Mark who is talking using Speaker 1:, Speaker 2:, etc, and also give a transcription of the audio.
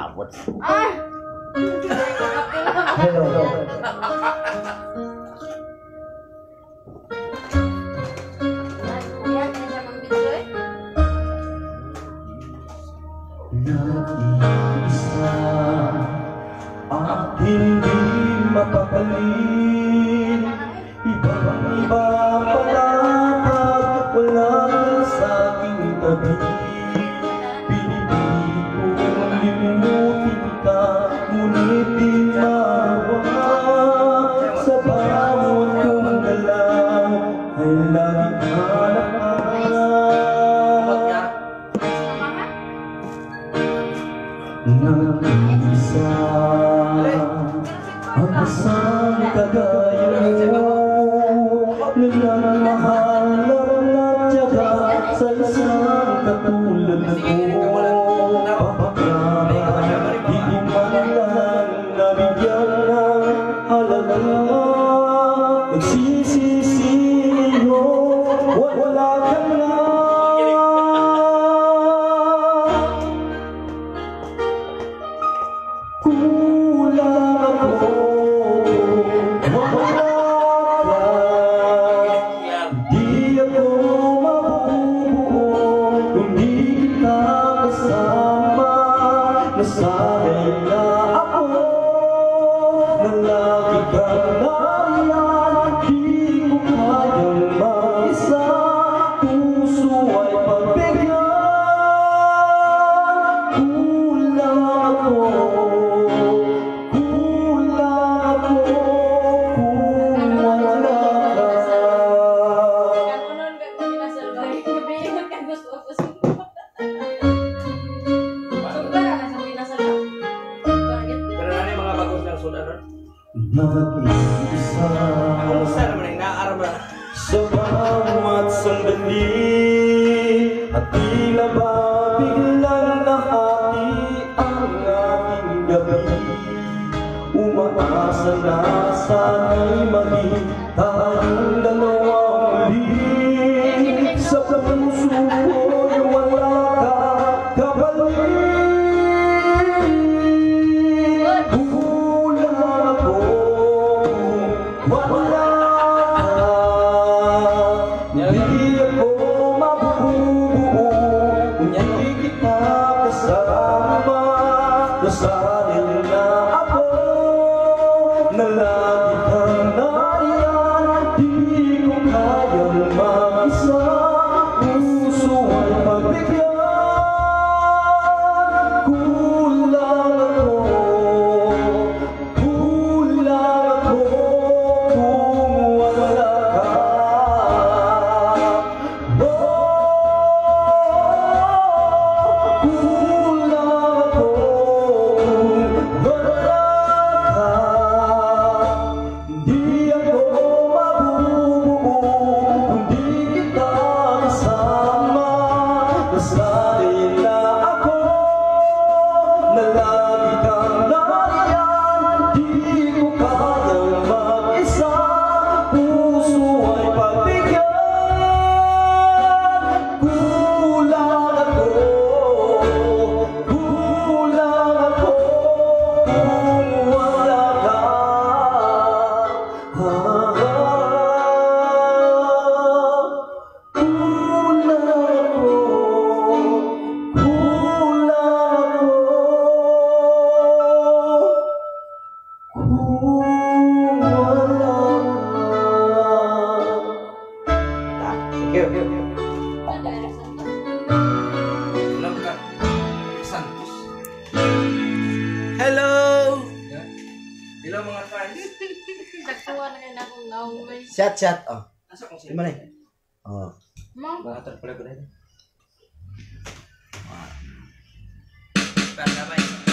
Speaker 1: abot.
Speaker 2: Nag-iisa at hindi mapapalin. Ibang-iba pala pag wala sa aking tabi. Pinipili kong limutin ka, ngunit di mawala. Sa bawat kong galaw ay laging hanap ka. Nag-iisa ang isang kagaya mo, nagmamahal at tiyaga sa isang katulad mo. Papagara, di man lang nabigyan ng halaga. Nagsisisiyo, wala ka na. Kulang ako, wala ka. Di ako mabubuo kung di kita kasama. Nasanay na ako na lagi kang nariyan. Di ko kayang mag-isa, puso ay pagbigyan. Kulang ako, nag-iisa sa bawat sandali, at tila ba biglang nahati ang ating gabi. Umaasa na sana'y maging tayong dalawa uli. Sa puso ko'y wala ka kapalit. Hindi ako mabubuo kung hindi kita kasama. Nasanay na ako na lagi kang nariyan. Di ko kayang mag-isa, puso ay pagbigyan. Kulang ako, kulang ako kung wala ka.
Speaker 3: Hello! Hello mga fans.
Speaker 4: Nagtuwa na rin akong nauwi.
Speaker 2: Chat. Oh.
Speaker 3: Nasa kong
Speaker 2: Di man eh. Oh.
Speaker 4: Mom?
Speaker 3: Mga pala ko rin. Bye bye.